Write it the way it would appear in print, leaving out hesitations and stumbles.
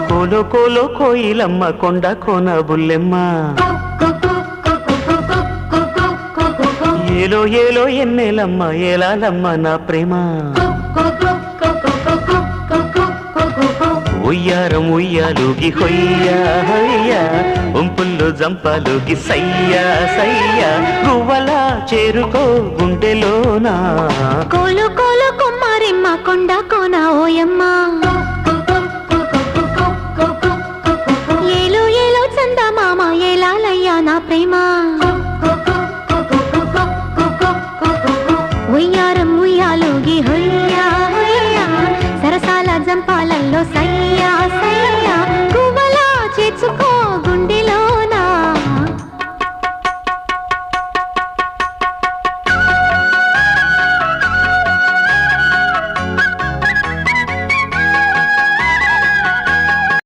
కోలో కోలో కోయిలమ్మ కొండ కోన బుల్లెమ్మ ఏలో ఏలో ఎన్నెలమ్మ ఏలాలమ్మ నా ప్రేమ ఉయ్యారం ఉయ్యాలుగి హొయ్యా హొయ్యా ఉంపుల్లో జంపాలుగి సయ్యా సయ్యా గువ్వలా చేరుకో గుండెలోనా కోలు కోలు కుమ్మారిమ్మ కొండ కోన ఓయమ్మ ఏలో ఏలో చందమామ ఏలాలయ్యా నా ప్రేమ